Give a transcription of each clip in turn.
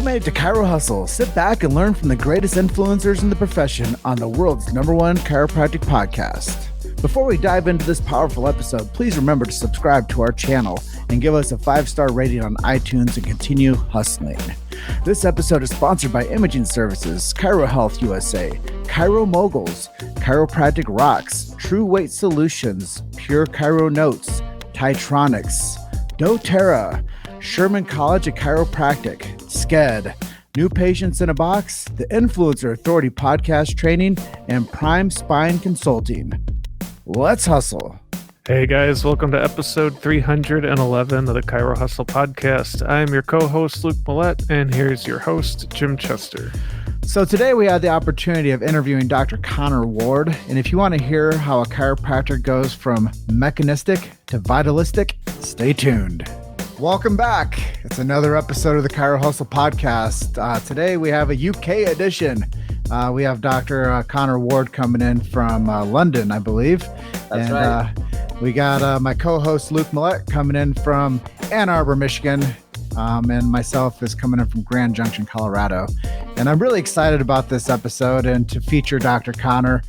made it to Chiro Hustle. Sit back and learn from the greatest influencers in the profession on the world's #1 chiropractic podcast. Before we dive into this powerful episode, please remember to subscribe to our channel and give us a 5-star rating on iTunes and continue hustling. This episode is sponsored by Imaging Services, Chiro Health USA, Chiro Moguls, Chiropractic Rocks, True Weight Solutions, Pure Chiro Notes, Titronics, doTERRA, Sherman College of Chiropractic, SCED, New Patients in a Box, the Influencer Authority Podcast Training, and Prime Spine Consulting. Let's hustle. Hey guys, welcome to episode 311 of the Chiro Hustle Podcast. I'm your co-host Luke Millette, and here's your host, Jim Chester. So today we had the opportunity of interviewing Dr. Conor Ward, and if you want to hear how a chiropractor goes from mechanistic to vitalistic, stay tuned. Welcome back. It's another episode of the Chiro Hustle Podcast. Today we have a UK edition. We have Dr. Conor Ward coming in from London, I believe. That's right. We got my co-host Luke Millette coming in from Ann Arbor, Michigan. And myself is coming in from Grand Junction, Colorado. And I'm really excited about this episode and to feature Dr. Conor.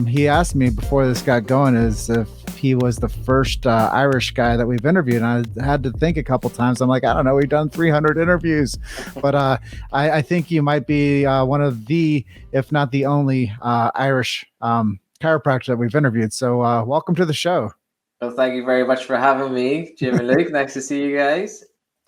He asked me before this got going is if he was the first Irish guy that we've interviewed. And I had to think a couple times. I'm like, I don't know, we've done 300 interviews. But I think you might be one of the, if not the only Irish chiropractor that we've interviewed. So welcome to the show. Well, thank you very much for having me, Jim and Luke. Nice to see you guys.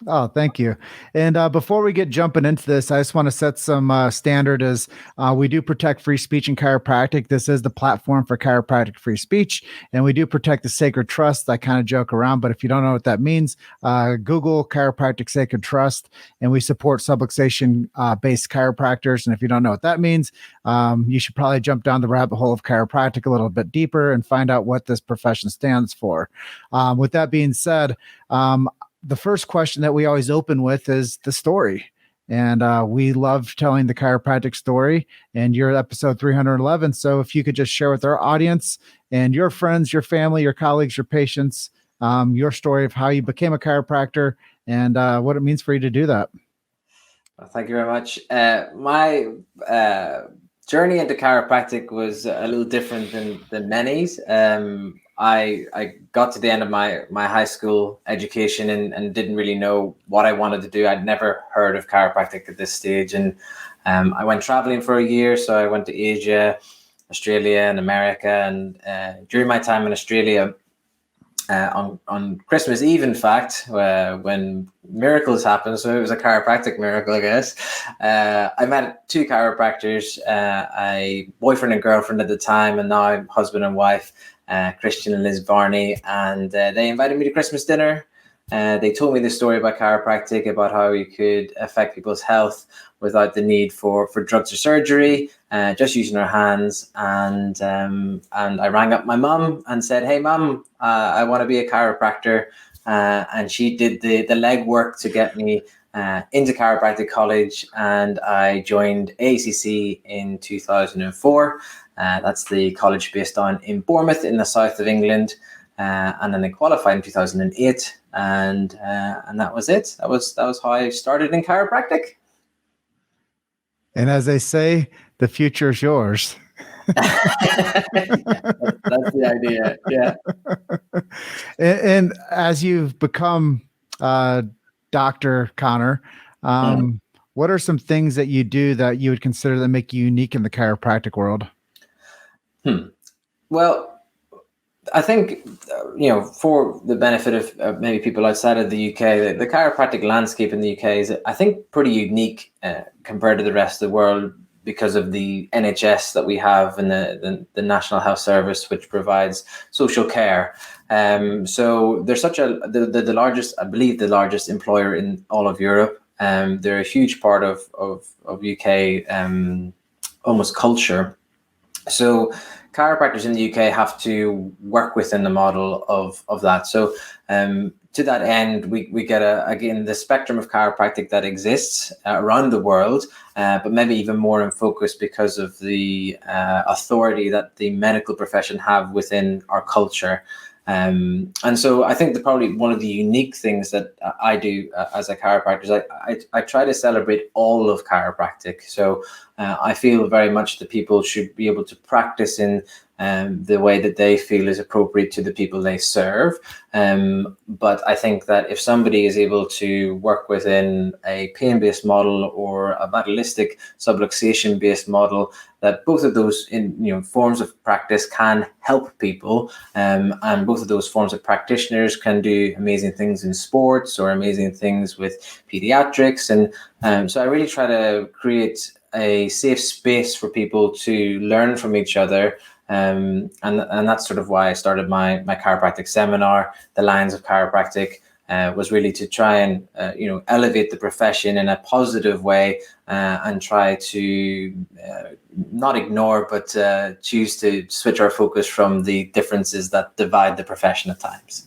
Oh, thank you. And before we get jumping into this, I just want to set some standard as we do protect free speech in chiropractic. This is the platform for chiropractic free speech, and we do protect the sacred trust. I kind of joke around, but if you don't know what that means, Google chiropractic sacred trust, and we support subluxation based chiropractors. And if you don't know what that means, you should probably jump down the rabbit hole of chiropractic a little bit deeper and find out what this profession stands for. With that being said, the first question that we always open with is the story. And we love telling the chiropractic story, and you're episode 311. So if you could just share with our audience and your friends, your family, your colleagues, your patients, your story of how you became a chiropractor and what it means for you to do that. Well, thank you very much. My journey into chiropractic was a little different than many's. I got to the end of my high school education and didn't really know what I wanted to do. I'd never heard of chiropractic at this stage. And I went traveling for a year. So I went to Asia, Australia, and America. And during my time in Australia, on Christmas Eve, in fact, when miracles happen, so it was a chiropractic miracle, I guess, I met 2 chiropractors, a boyfriend and girlfriend at the time, and now husband and wife, Christian and Liz Barney, and they invited me to Christmas dinner. They told me the story about chiropractic, about how we could affect people's health without the need for drugs or surgery, just using our hands. And I rang up my mum and said, "Hey, mum, I want to be a chiropractor." And she did the legwork to get me into chiropractic college, and I joined AECC in 2004. That's the college based down in Bournemouth in the south of England, and then I qualified in 2008, and that was it. That was how I started in chiropractic. And as they say, the future is yours. That's the idea. Yeah. And as you've become Dr. Conor, what are some things that you do that you would consider that make you unique in the chiropractic world? Well, I think, for the benefit of maybe people outside of the UK, the chiropractic landscape in the UK is, I think, pretty unique compared to the rest of the world because of the NHS that we have and the National Health Service, which provides social care. So they're the largest, I believe, the largest employer in all of Europe. They're a huge part of UK almost culture. So chiropractors in the UK have to work within the model of that. So to that end, we get again the spectrum of chiropractic that exists around the world, but maybe even more in focus because of the authority that the medical profession have within our culture. And so I think probably one of the unique things that I do as a chiropractor is I try to celebrate all of chiropractic. So I feel very much that people should be able to practice in the way that they feel is appropriate to the people they serve. But I think that if somebody is able to work within a pain-based model or a vitalistic subluxation-based model, that both of those forms of practice can help people, and both of those forms of practitioners can do amazing things in sports or amazing things with pediatrics. And so I really try to create a safe space for people to learn from each other. And that's sort of why I started my chiropractic seminar. The Lines of Chiropractic was really to try and elevate the profession in a positive way, and try to not ignore but choose to switch our focus from the differences that divide the profession at times.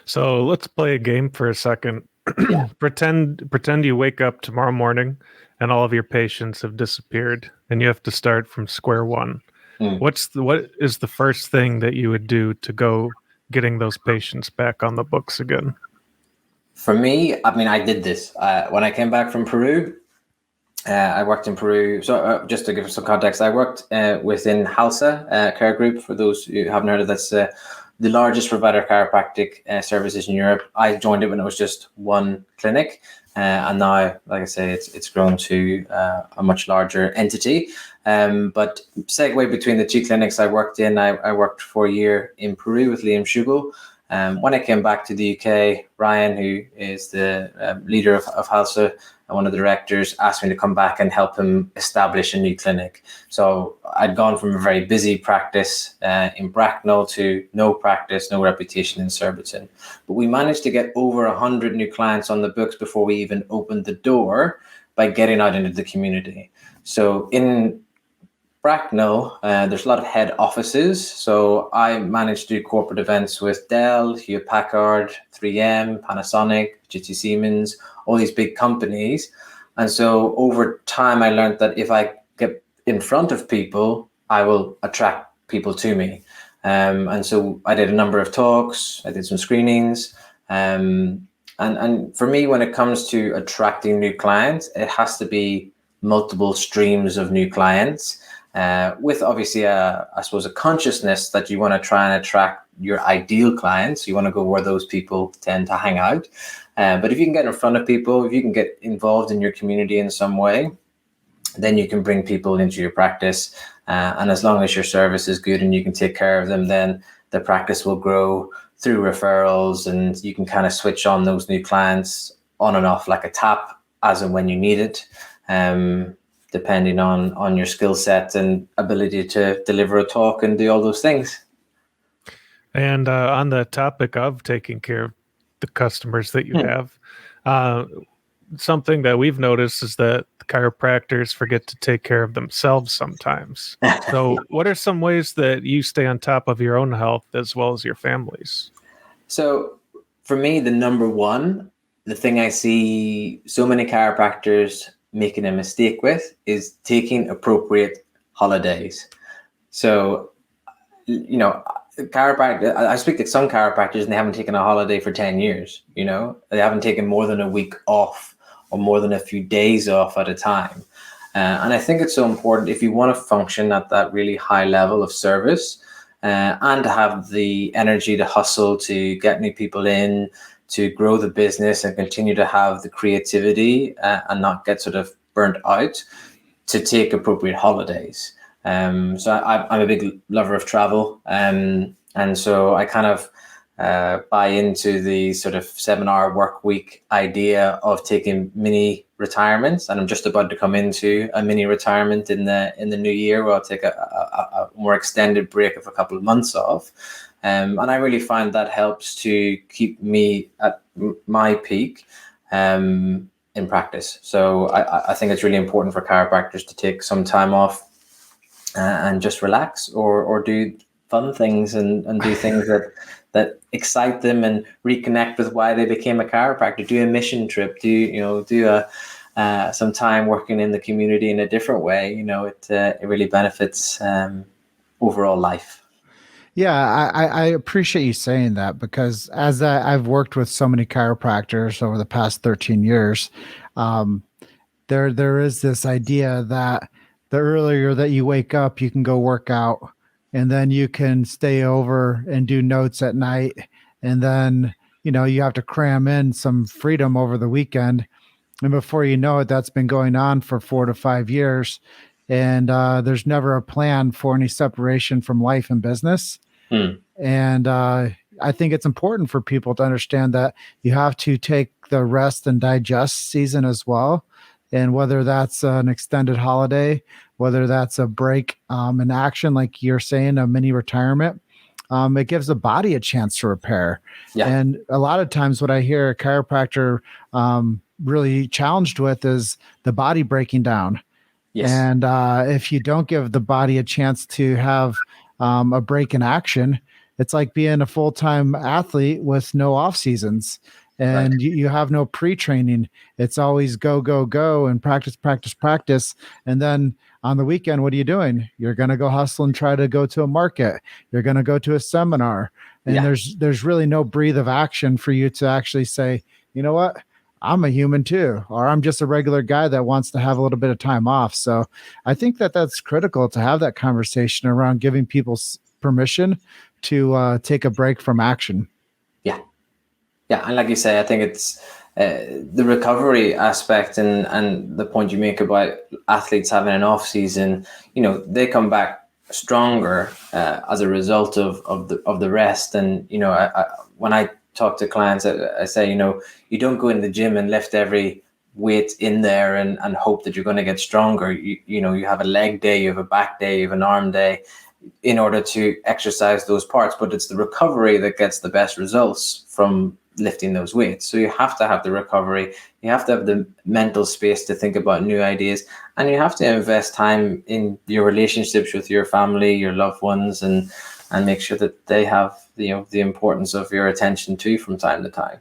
So let's play a game for a second. Yeah. Pretend you wake up tomorrow morning and all of your patients have disappeared and you have to start from square one. What is the first thing that you would do to go getting those patients back on the books again? For me, I mean, I did this when I came back from Peru. I worked in Peru. So just to give some context, I worked within Hälsa Care Group. For those who haven't heard of this, the largest provider of chiropractic services in Europe. I joined it when it was just one clinic. And now, like I say, it's grown to a much larger entity. But segue between the two clinics I worked in, I worked for a year in Peru with Liam Schubel. When I came back to the UK, Ryan, who is the leader of Hälsa and one of the directors, asked me to come back and help him establish a new clinic. So I'd gone from a very busy practice in Bracknell to no practice, no reputation in Surbiton. But we managed to get over 100 new clients on the books before we even opened the door by getting out into the community. So in Bracknell, there's a lot of head offices. So I managed to do corporate events with Dell, Hewitt Packard, 3M, Panasonic, GT Siemens, all these big companies. And so over time, I learned that if I get in front of people, I will attract people to me. And so I did a number of talks, I did some screenings. And for me, when it comes to attracting new clients, it has to be multiple streams of new clients. With obviously I suppose a consciousness that you want to try and attract your ideal clients. You want to go where those people tend to hang out. But if you can get in front of people, if you can get involved in your community in some way, then you can bring people into your practice. And as long as your service is good and you can take care of them, then the practice will grow through referrals, and you can kind of switch on those new clients on and off like a tap as and when you need it. Depending on your skill set and ability to deliver a talk and do all those things. And on the topic of taking care of the customers that you have, something that we've noticed is that the chiropractors forget to take care of themselves sometimes. So what are some ways that you stay on top of your own health as well as your family's? So for me, the thing I see so many chiropractors making a mistake with is taking appropriate holidays. So, chiropractor, I speak to some chiropractors and they haven't taken a holiday for 10 years, they haven't taken more than a week off or more than a few days off at a time. And I think it's so important if you want to function at that really high level of service, and to have the energy to hustle, to get new people in, to grow the business and continue to have the creativity and not get sort of burnt out, to take appropriate holidays. So I'm a big lover of travel. And so I kind of buy into the sort of 7-hour work week idea of taking mini retirements. And I'm just about to come into a mini retirement in the new year, where I'll take a more extended break of a couple of months off. And I really find that helps to keep me at my peak in practice. So I think it's really important for chiropractors to take some time off and just relax, or do fun things and do things that excite them and reconnect with why they became a chiropractor. Do a mission trip. Do some time working in the community in a different way. It really benefits overall life. Yeah, I appreciate you saying that, because as I've worked with so many chiropractors over the past 13 years, um, there is this idea that the earlier that you wake up, you can go work out, and then you can stay over and do notes at night, and then you have to cram in some freedom over the weekend, and before you know it, that's been going on for 4 to 5 years, and there's never a plan for any separation from life and business. And I think it's important for people to understand that you have to take the rest and digest season as well. And whether that's an extended holiday, whether that's a break in action, like you're saying, a mini retirement, it gives the body a chance to repair. Yeah. And a lot of times what I hear a chiropractor really challenged with is the body breaking down. Yes. And if you don't give the body a chance to have a break in action, it's like being a full-time athlete with no off seasons, and Right. you have no pre-training. It's always go, go, go, and practice, practice, practice. And then on the weekend, what are you doing? You're going to go hustle and try to go to a market. You're going to go to a seminar, and there's really no breathe of action for you to actually say, you know what? I'm a human too, or I'm just a regular guy that wants to have a little bit of time off. So I think that that's critical to have that conversation around giving people permission to take a break from action. Yeah, and like you say, I think it's the recovery aspect and the point you make about athletes having an off season. They come back stronger as a result of the rest. And when I talk to clients, I say, you don't go in the gym and lift every weight in there and hope that you're going to get stronger. You have a leg day, you have a back day, you have an arm day, in order to exercise those parts, but it's the recovery that gets the best results from lifting those weights. So you have to have the recovery, you have to have the mental space to think about new ideas, and you have to invest time in your relationships with your family, your loved ones, and make sure that they have the importance of your attention too from time to time.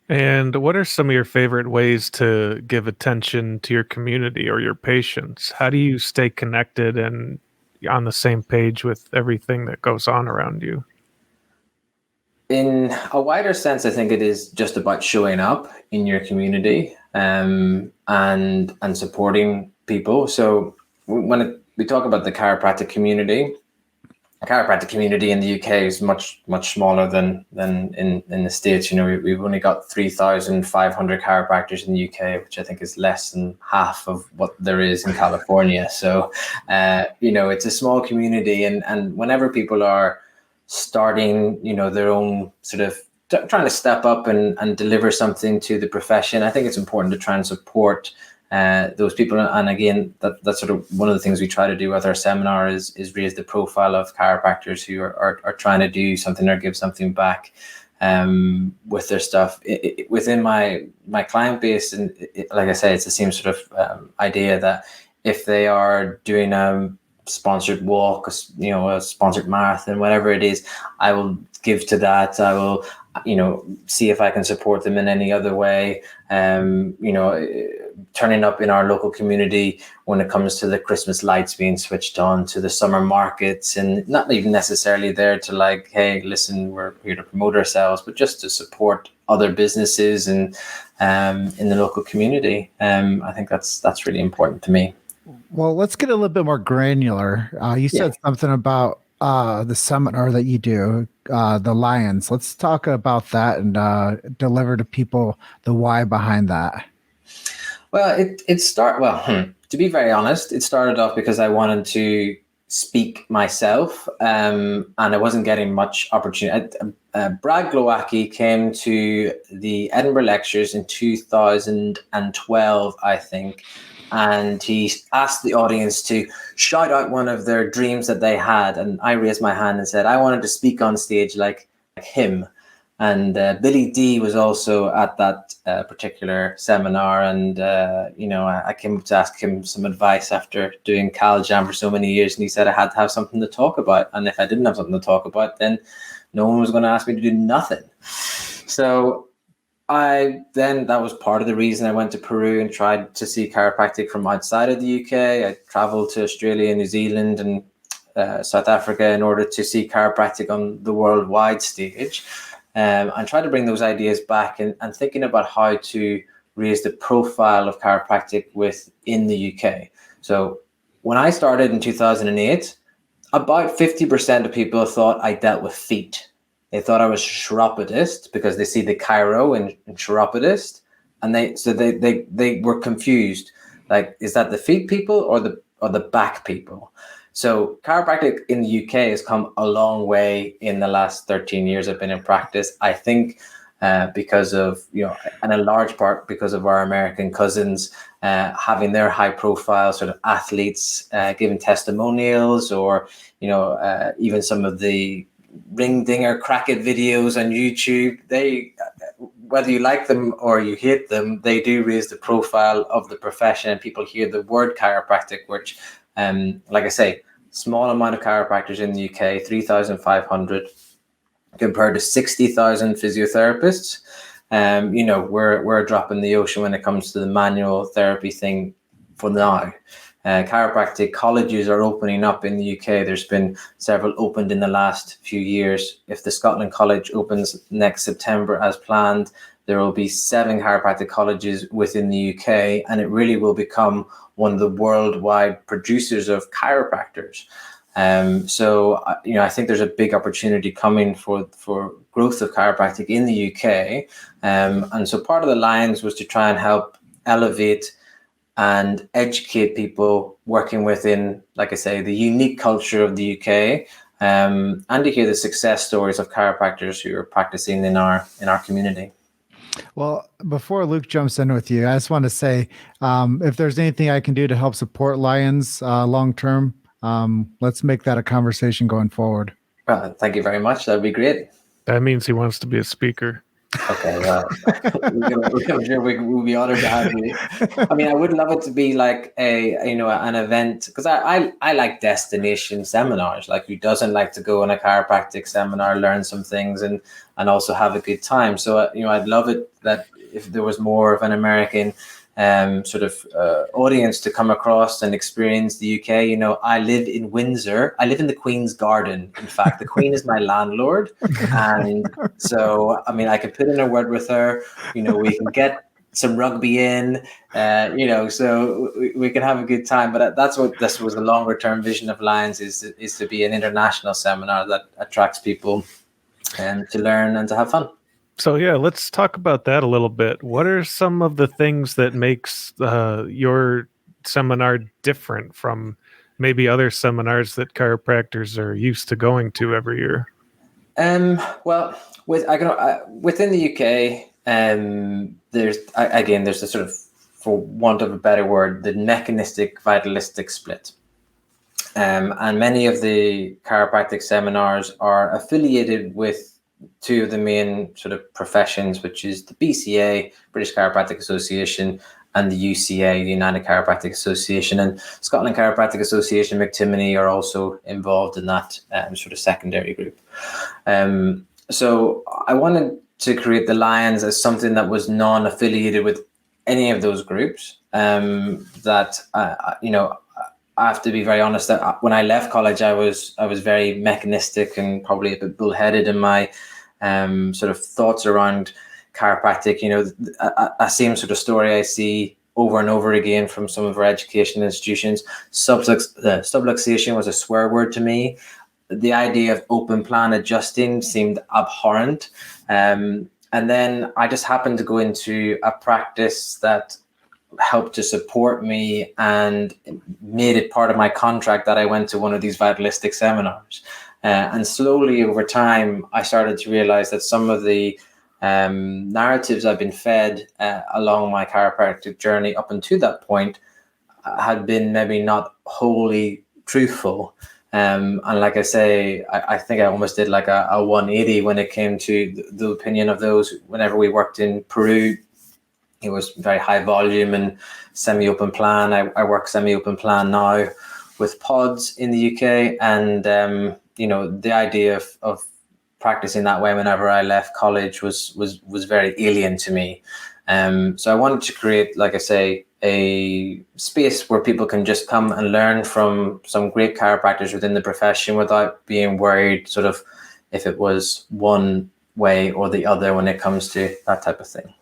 And what are some of your favorite ways to give attention to your community or your patients? How do you stay connected and on the same page with everything that goes on around you? In a wider sense, I think it is just about showing up in your community and supporting people. So when we talk about the chiropractic community in the UK is much smaller than in the States. We've only got 3,500 chiropractors in the UK, which I think is less than half of what there is in California. So it's a small community, and whenever people are starting their own sort of trying to step up and deliver something to the profession, I think it's important to try and support those people. And again, that's sort of one of the things we try to do with our seminar is raise the profile of chiropractors who are trying to do something or give something back with their stuff. Within my client base, and like I say, it's the same sort of idea that if they are doing a sponsored walk, a sponsored marathon, whatever it is, I will give to that. I will see if I can support them in any other way. Turning up in our local community when it comes to the Christmas lights being switched on, to the summer markets, and not even necessarily there to like, hey, listen, we're here to promote ourselves, but just to support other businesses and in the local community. I think that's really important to me. Well, let's get a little bit more granular. You said something about the seminar that you do, the Lions. Let's talk about that and deliver to people the why behind that. Well, to be very honest, it started off because I wanted to speak myself, and I wasn't getting much opportunity. Brad Glowacki came to the Edinburgh Lectures in 2012, I think, and he asked the audience to shout out one of their dreams that they had, and I raised my hand and said I wanted to speak on stage like him. And Billy D was also at that particular seminar, and I came to ask him some advice after doing Cal Jam for so many years, and he said I had to have something to talk about, and if I didn't have something to talk about, then no one was going to ask me to do nothing. So that was part of the reason I went to Peru and tried to see chiropractic from outside of the UK. I traveled to Australia and New Zealand and South Africa in order to see chiropractic on the worldwide stage, and try to bring those ideas back and thinking about how to raise the profile of chiropractic within the UK. So when I started in 2008, about 50% of people thought I dealt with feet. They thought I was a chiropodist because they see the chiro in chiropodist, and they were confused. Like, is that the feet people or the back people? So chiropractic in the UK has come a long way in the last 13 years I've been in practice. I think because of, and in large part because of our American cousins having their high profile sort of athletes giving testimonials, or, even some of the ring dinger cracket videos on YouTube. They, whether you like them or you hate them, they do raise the profile of the profession, and people hear the word chiropractic, which, like I say, small amount of chiropractors in the UK, 3,500 compared to 60,000 physiotherapists. We're a drop in the ocean when it comes to the manual therapy thing for now. Chiropractic colleges are opening up in the UK. There's been several opened in the last few years. If the Scotland College opens next September as planned, there will be 7 chiropractic colleges within the UK, and it really will become one of the worldwide producers of chiropractors. I think there's a big opportunity coming for growth of chiropractic in the UK. And so part of the Lions was to try and help elevate and educate people working within, like I say, the unique culture of the UK, and to hear the success stories of chiropractors who are practicing in our community. Well, before Luke jumps in with you, I just want to say, if there's anything I can do to help support Lions long term, let's make that a conversation going forward. Thank you very much. That'd be great. That means he wants to be a speaker. Okay, well, I'm sure we'll be honored to have you. I mean, I would love it to be like an event, because I like destination seminars. Like, who doesn't like to go on a chiropractic seminar, learn some things, and also have a good time? So I'd love it that if there was more of an American audience to come across and experience the UK. I live in Windsor. I live in the Queen's Garden. In fact, the Queen is my landlord. And so, I could put in a word with her. We can get some rugby in, so we can have a good time. But this was the longer term vision of Lions, is to be an international seminar that attracts people to learn and to have fun. So yeah, let's talk about that a little bit. What are some of the things that makes your seminar different from maybe other seminars that chiropractors are used to going to every year? Well, within the UK, there's a sort of, for want of a better word, the mechanistic vitalistic split. And many of the chiropractic seminars are affiliated with 2 of the main sort of professions, which is the BCA, British Chiropractic Association, and the UCA, the United Chiropractic Association, and Scotland Chiropractic Association, McTimoney, are also involved in that sort of secondary group. So I wanted to create the Lions as something that was non-affiliated with any of those groups. I have to be very honest that when I left college, I was very mechanistic and probably a bit bullheaded in my sort of thoughts around chiropractic. A same sort of story I see over and over again from some of our education institutions. Subluxation was a swear word to me. The idea of open plan adjusting seemed abhorrent. And then I just happened to go into a practice that helped to support me and made it part of my contract that I went to one of these vitalistic seminars. And slowly over time, I started to realize that some of the narratives I've been fed along my chiropractic journey up until that point had been maybe not wholly truthful. And like I say, I think I almost did like a 180 when it came to the opinion of those. Whenever we worked in Peru, it was very high volume and semi-open plan. I work semi-open plan now with pods in the UK. And, the idea of practicing that way whenever I left college was very alien to me. So I wanted to create, like I say, a space where people can just come and learn from some great chiropractors within the profession without being worried sort of if it was one way or the other when it comes to that type of thing.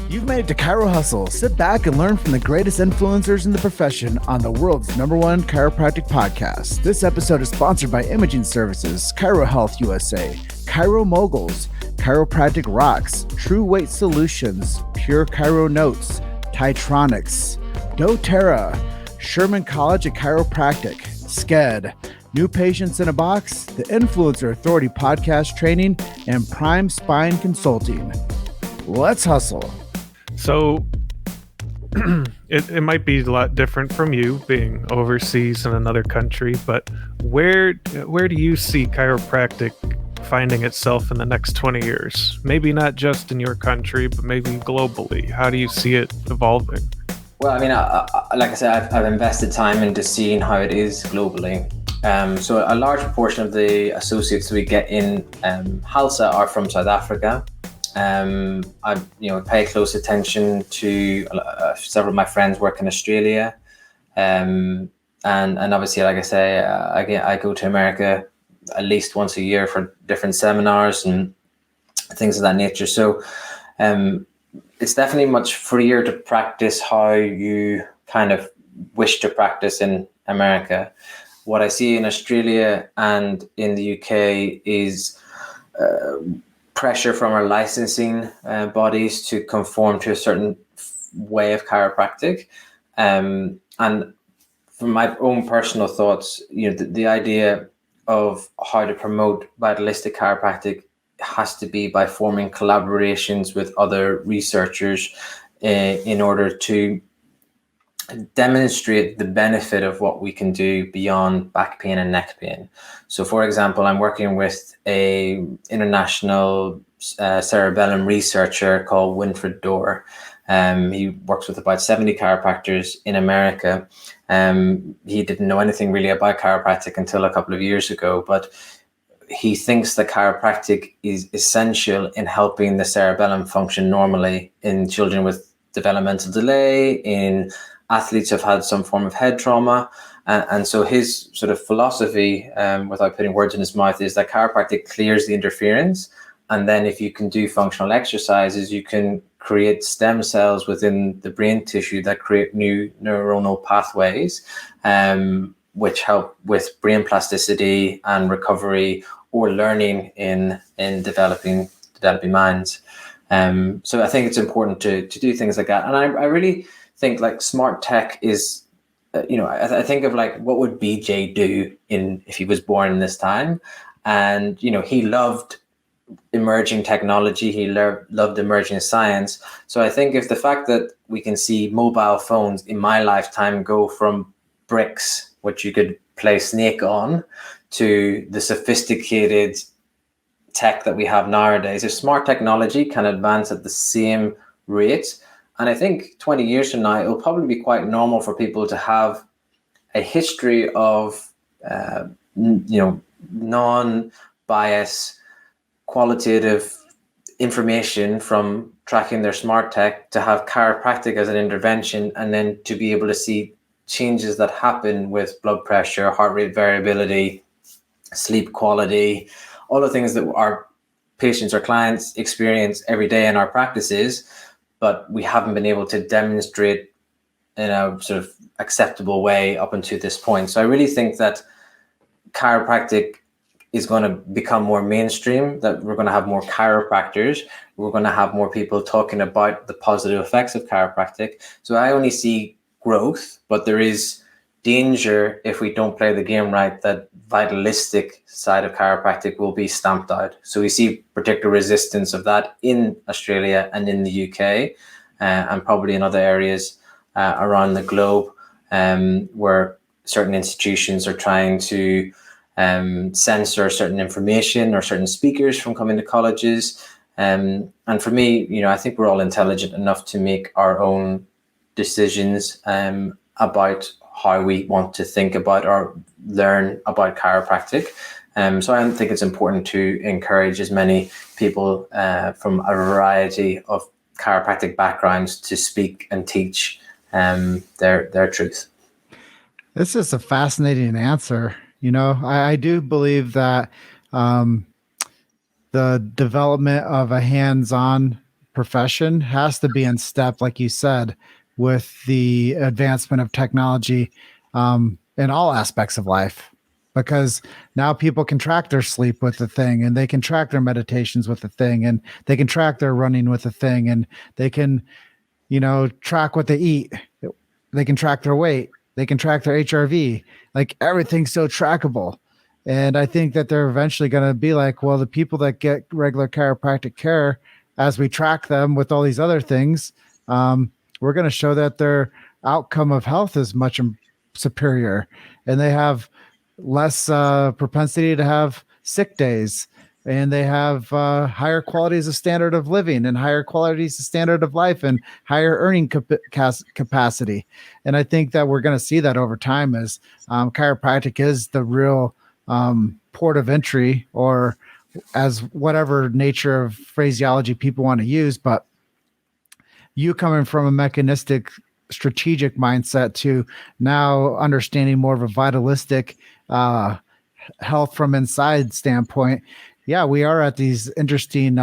You've made it to Chiro Hustle. Sit back and learn from the greatest influencers in the profession on the world's #1 chiropractic podcast. This episode is sponsored by Imaging Services, Chiro Health USA, Chiro Moguls, Chiropractic Rocks, True Weight Solutions, Pure Chiro Notes, Titronics, doTERRA, Sherman College of Chiropractic, SCED, New Patients in a Box, the Influencer Authority Podcast Training, and Prime Spine Consulting. Let's hustle. So it might be a lot different from you being overseas in another country, but where do you see chiropractic finding itself in the next 20 years? Maybe not just in your country, but maybe globally. How do you see it evolving? Well, I mean, like I said, I've invested time into seeing how it is globally. So a large proportion of the associates we get in Hälsa are from South Africa. I pay close attention to several of my friends work in Australia, and obviously, like I say, I go to America at least once a year for different seminars and things of that nature. So it's definitely much freer to practice how you kind of wish to practice in America. What I see in Australia and in the UK is pressure from our licensing bodies to conform to a certain way of chiropractic. And from my own personal thoughts, the idea of how to promote vitalistic chiropractic has to be by forming collaborations with other researchers in order to demonstrate the benefit of what we can do beyond back pain and neck pain. So, for example, I'm working with a international cerebellum researcher called Winfried Dorr. He works with about 70 chiropractors in America. He didn't know anything really about chiropractic until a couple of years ago, but he thinks that chiropractic is essential in helping the cerebellum function normally in children with developmental delay, in athletes who have had some form of head trauma. And so his sort of philosophy, without putting words in his mouth, is that chiropractic clears the interference. And then if you can do functional exercises, you can create stem cells within the brain tissue that create new neuronal pathways, which help with brain plasticity and recovery or learning in developing minds. So I think it's important to do things like that. And I really think like smart tech is, I think of like, what would BJ do if he was born in this time? And, he loved emerging technology. He loved emerging science. So I think if the fact that we can see mobile phones in my lifetime go from bricks, which you could play Snake on, to the sophisticated tech that we have nowadays, if smart technology can advance at the same rate, and I think 20 years from now, it'll probably be quite normal for people to have a history of, non-bias, qualitative information from tracking their smart tech, to have chiropractic as an intervention, and then to be able to see changes that happen with blood pressure, heart rate variability, sleep quality, all the things that our patients or clients experience every day in our practices, but we haven't been able to demonstrate in a sort of acceptable way up until this point. So I really think that chiropractic is going to become more mainstream, that we're going to have more chiropractors, we're going to have more people talking about the positive effects of chiropractic. So I only see growth, but there is danger if we don't play the game right, that vitalistic side of chiropractic will be stamped out. So we see particular resistance of that in Australia and in the UK, and probably in other areas around the globe, where certain institutions are trying to censor certain information or certain speakers from coming to colleges. And for me, I think we're all intelligent enough to make our own decisions about how we want to think about or learn about chiropractic. So I think it's important to encourage as many people from a variety of chiropractic backgrounds to speak and teach their truth. This is a fascinating answer. I do believe that the development of a hands-on profession has to be in step, like you said, with the advancement of technology in all aspects of life. Because now people can track their sleep with the thing, and they can track their meditations with the thing, and they can track their running with the thing, and they can, track what they eat. They can track their weight. They can track their HRV. Like, everything's so trackable. And I think that they're eventually going to be like, well, the people that get regular chiropractic care, as we track them with all these other things, we're going to show that their outcome of health is much superior, and they have less propensity to have sick days, and they have higher qualities of standard of living, and higher qualities of standard of life, and higher earning capacity. And I think that we're going to see that over time, as chiropractic is the real port of entry, or as whatever nature of phraseology people want to use. But you coming from a mechanistic strategic mindset to now understanding more of a vitalistic health from inside standpoint. Yeah, we are at these interesting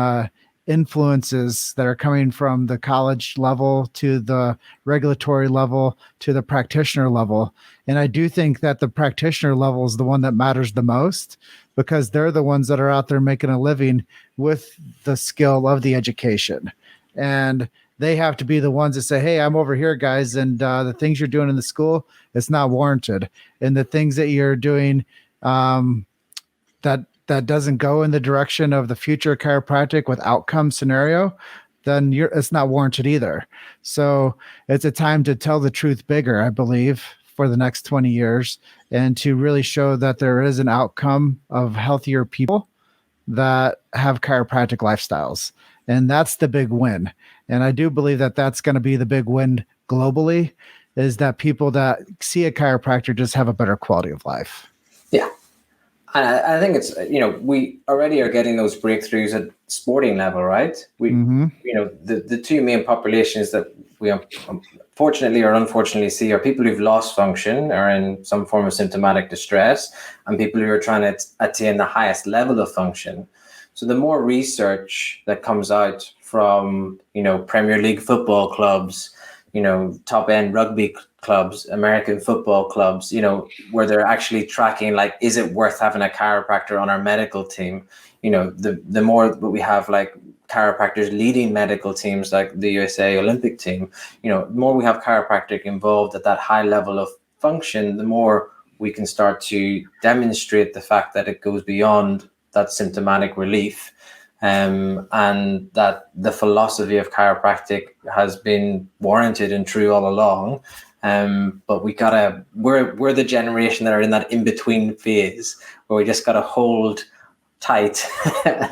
influences that are coming from the college level to the regulatory level to the practitioner level. And I do think that the practitioner level is the one that matters the most, because they're the ones that are out there making a living with the skill of the education. And they have to be the ones that say, hey, I'm over here, guys, and the things you're doing in the school, it's not warranted. And the things that you're doing that doesn't go in the direction of the future chiropractic with outcome scenario, then it's not warranted either. So it's a time to tell the truth bigger, I believe, for the next 20 years, and to really show that there is an outcome of healthier people that have chiropractic lifestyles. And that's the big win. And I do believe that that's going to be the big win globally, is that people that see a chiropractor just have a better quality of life. Yeah. And I think it's, we already are getting those breakthroughs at sporting level, right? The two main populations that we fortunately or unfortunately see are people who've lost function or in some form of symptomatic distress, and people who are trying to attain the highest level of function. So the more research that comes out from, Premier League football clubs, top end rugby clubs, American football clubs, where they're actually tracking, like, is it worth having a chiropractor on our medical team? The more that we have, like, chiropractors leading medical teams, like the USA Olympic team, the more we have chiropractic involved at that high level of function, the more we can start to demonstrate the fact that it goes beyond that symptomatic relief, and that the philosophy of chiropractic has been warranted and true all along. But we're the generation that are in that in-between phase where we just gotta hold tight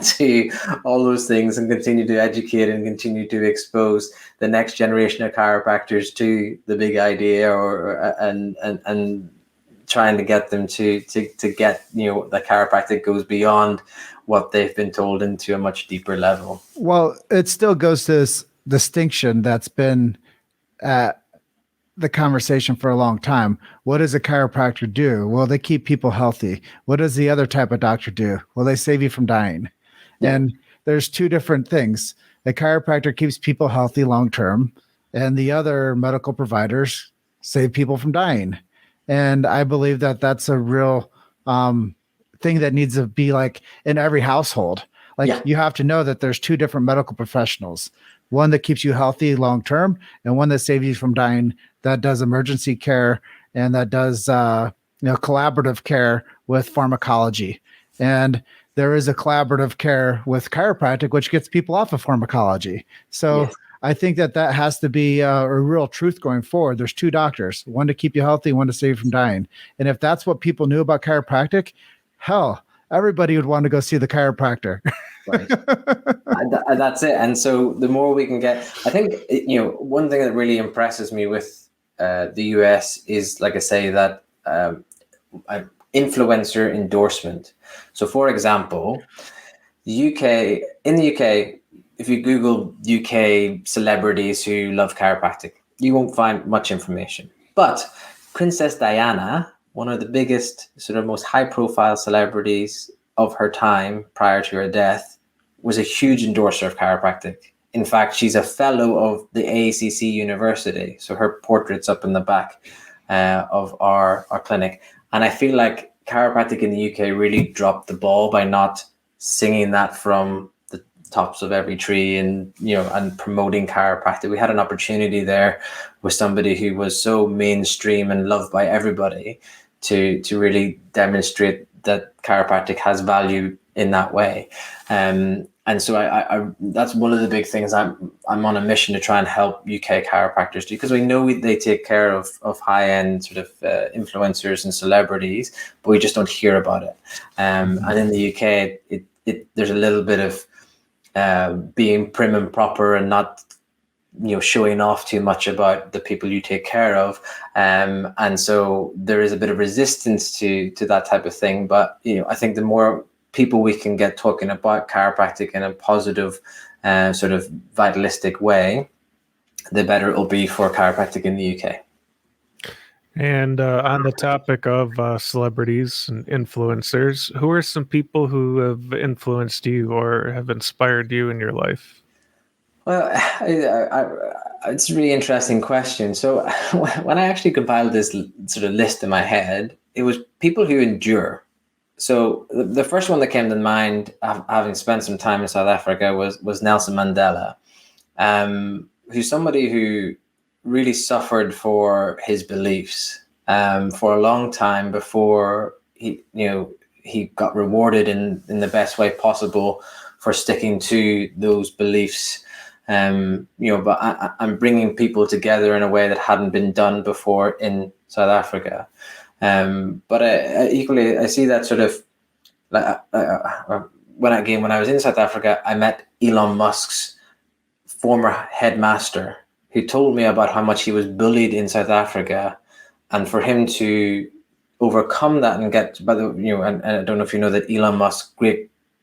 to all those things and continue to educate and continue to expose the next generation of chiropractors to the big idea, and trying to get them to get, the chiropractic goes beyond what they've been told into a much deeper level. Well, it still goes to this distinction that's been at the conversation for a long time. What does a chiropractor do? Well, they keep people healthy. What does the other type of doctor do? Well, they save you from dying. Yeah. And there's two different things. A chiropractor keeps people healthy long-term, and the other medical providers save people from dying. And I believe that that's a real thing that needs to be, like, in every household. Like, you have to know that there's two different medical professionals, one that keeps you healthy long-term and one that saves you from dying, that does emergency care and that does, collaborative care with pharmacology. And there is a collaborative care with chiropractic, which gets people off of pharmacology. So yes. I think that has to be a real truth going forward. There's two doctors, one to keep you healthy, one to save you from dying. And if that's what people knew about chiropractic, hell, everybody would want to go see the chiropractor. Right. That's it. And so the more we can get, I think, one thing that really impresses me with the US is, like I say, that influencer endorsement. So for example, in the UK, if you Google UK celebrities who love chiropractic, you won't find much information. But Princess Diana, one of the biggest, sort of most high-profile celebrities of her time prior to her death, was a huge endorser of chiropractic. In fact, she's a fellow of the AECC University. So her portrait's up in the back of our clinic. And I feel like chiropractic in the UK really dropped the ball by not singing that from the tops of every tree and, and promoting chiropractic. We had an opportunity there with somebody who was so mainstream and loved by everybody to really demonstrate that chiropractic has value in that way. And so I that's one of the big things I'm on a mission to try and help UK chiropractors do, because we know they take care of high-end sort of influencers and celebrities, but we just don't hear about it. And in the UK, there's a little bit of being prim and proper and not showing off too much about the people you take care of. And so there is a bit of resistance to that type of thing. But, I think the more people we can get talking about chiropractic in a positive sort of vitalistic way, the better it will be for chiropractic in the UK. And on the topic of celebrities and influencers, who are some people who have influenced you or have inspired you in your life? Well, it's a really interesting question. So when I actually compiled this sort of list in my head, it was people who endure. So the first one that came to mind, having spent some time in South Africa, was Nelson Mandela, who's somebody who really suffered for his beliefs for a long time before he got rewarded in the best way possible for sticking to those beliefs. But I'm bringing people together in a way that hadn't been done before in South Africa. But equally, I see that sort of when I was in South Africa, I met Elon Musk's former headmaster, who told me about how much he was bullied in South Africa, and for him to overcome that and get, and I don't know if you know that Elon Musk's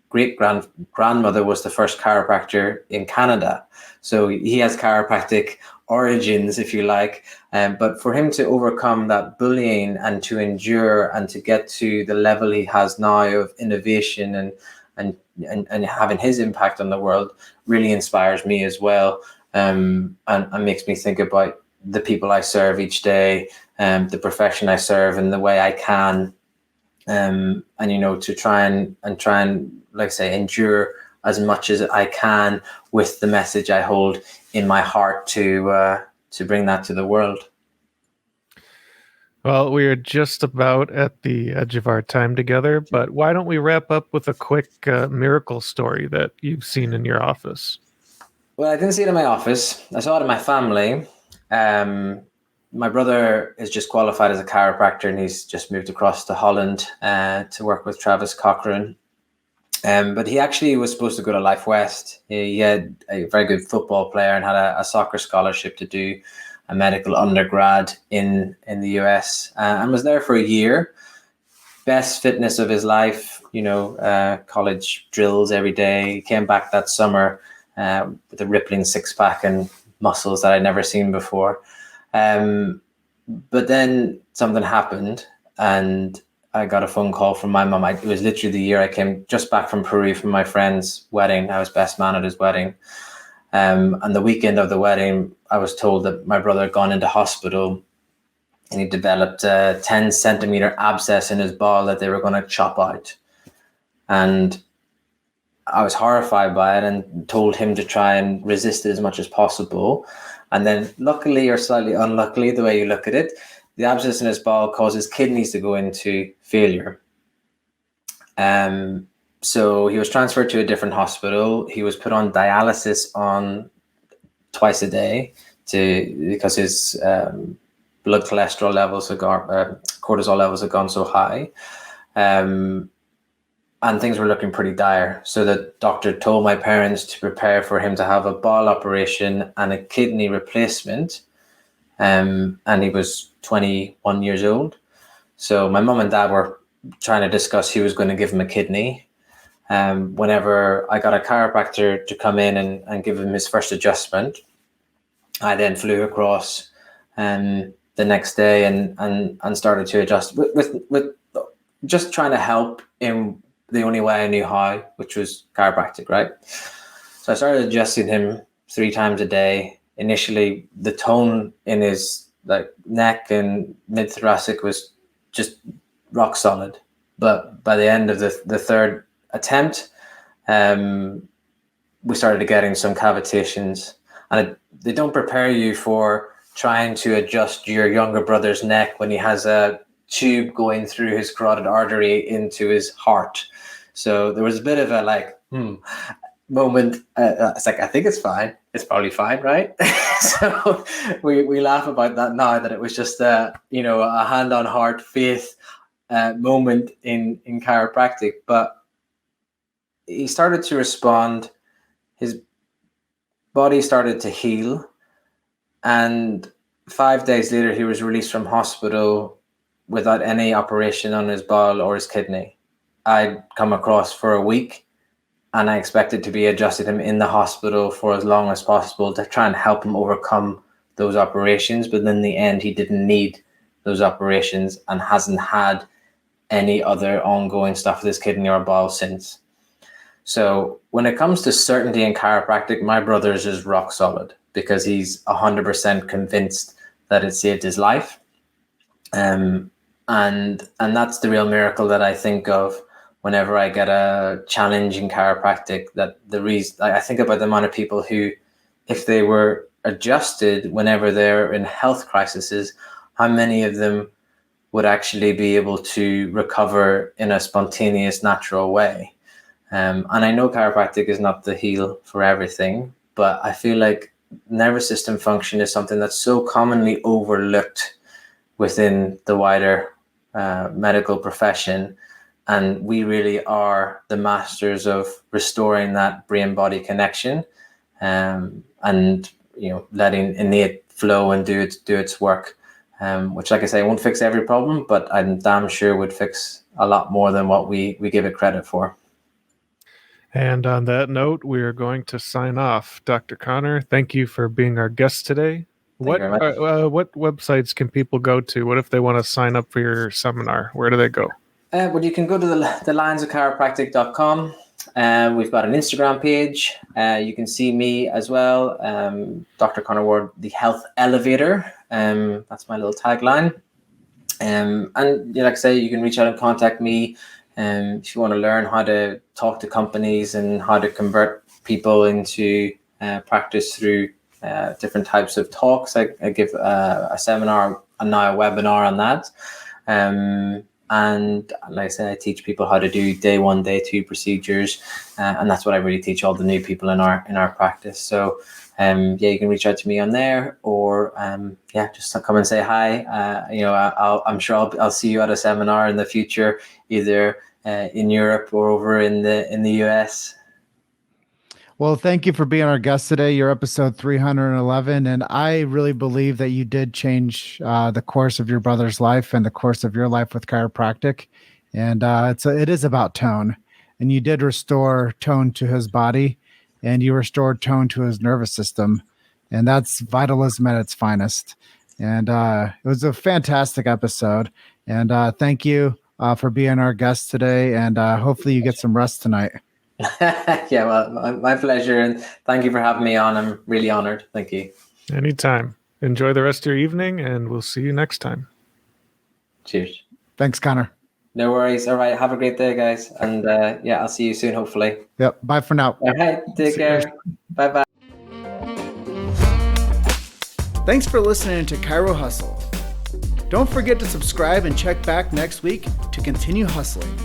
great-grandmother was the first chiropractor in Canada. So he has chiropractic origins, if you like. But for him to overcome that bullying and to endure and to get to the level he has now of innovation and having his impact on the world really inspires me as well. And makes me think about the people I serve each day, the profession I serve, and the way I can, to try and like I say, endure as much as I can with the message I hold in my heart to bring that to the world. Well, we are just about at the edge of our time together, but why don't we wrap up with a quick miracle story that you've seen in your office? Well, I didn't see it in my office. I saw it in my family. My brother is just qualified as a chiropractor, and he's just moved across to Holland to work with Travis Cochran. But he actually was supposed to go to Life West. He had a very good football player and had a soccer scholarship to do a medical undergrad in the US, and was there for a year. Best fitness of his life, college drills every day. He came back that summer with a rippling six-pack and muscles that I'd never seen before. But then something happened, and I got a phone call from my mum. It was literally the year I came just back from Peru from my friend's wedding. I was best man at his wedding. And the weekend of the wedding, I was told that my brother had gone into hospital and he developed a 10-centimeter abscess in his ball that they were going to chop out. And I was horrified by it and told him to try and resist it as much as possible. And then luckily or slightly unluckily, the way you look at it, the abscess in his ball causes kidneys to go into failure. So he was transferred to a different hospital. He was put on dialysis on twice a day because his blood cholesterol levels had gone, cortisol levels had gone so high. And things were looking pretty dire. So the doctor told my parents to prepare for him to have a bowel operation and a kidney replacement. And he was 21 years old. So my mum and dad were trying to discuss who was going to give him a kidney. Whenever I got a chiropractor to come in and give him his first adjustment, I then flew across the next day and started to adjust with just trying to help in the only way I knew how, which was chiropractic, right? So I started adjusting him 3 times a day. Initially, the tone in his neck and mid-thoracic was just rock solid. But by the end of the third attempt, we started getting some cavitations. And they don't prepare you for trying to adjust your younger brother's neck when he has a tube going through his carotid artery into his heart. So there was a bit of a moment. It's like, I think it's fine. It's probably fine, right? So we laugh about that now, that it was just a hand on heart faith moment in chiropractic. But he started to respond. His body started to heal. And 5 days later, he was released from hospital without any operation on his bowel or his kidney. I'd come across for a week, and I expected to be adjusting him in the hospital for as long as possible to try and help him overcome those operations. But in the end, he didn't need those operations and hasn't had any other ongoing stuff with his kidney or bowel since. So when it comes to certainty in chiropractic, my brother's is rock solid, because he's 100% convinced that it saved his life. And that's the real miracle that I think of whenever I get a challenge in chiropractic. That the reason I think about the amount of people who, if they were adjusted whenever they're in health crises, how many of them would actually be able to recover in a spontaneous, natural way. And I know chiropractic is not the heal for everything, but I feel like nervous system function is something that's so commonly overlooked within the wider medical profession. And we really are the masters of restoring that brain-body connection, and letting innate flow and do its work, which, like I say, won't fix every problem, but I'm damn sure would fix a lot more than what we give it credit for. And on that note, we are going to sign off. Dr. Conor, thank you for being our guest today. What websites can people go to? What if they want to sign up for your seminar? Where do they go? Well, you can go to the lionsofchiropractic.com. We've got an Instagram page. You can see me as well, Dr. Conor Ward, the Health Elevator. That's my little tagline. And like I say, you can reach out and contact me. If you want to learn how to talk to companies and how to convert people into practice through different types of talks, I give a seminar and now a webinar on that. And like I said, I teach people how to do day 1, day 2 procedures, and that's what I really teach all the new people in our practice. So you can reach out to me on there, or just come and say hi. I'm sure I'll see you at a seminar in the future, either in Europe or over in the US. Well, thank you for being our guest today. You're episode 311, and I really believe that you did change the course of your brother's life and the course of your life with chiropractic. And it is about tone, and you did restore tone to his body, and you restored tone to his nervous system, and that's vitalism at its finest. And it was a fantastic episode, and thank you for being our guest today, and hopefully you get some rest tonight. Yeah, well, my pleasure, and thank you for having me on. I'm really honored. Thank you. Anytime. Enjoy the rest of your evening, and we'll see you next time. Cheers. Thanks, Conor. No worries. All right. Have a great day, guys. And I'll see you soon, hopefully. Yep. Bye for now. All right. Take care. Bye-bye. Thanks for listening to Chiro Hustle. Don't forget to subscribe and check back next week to continue hustling.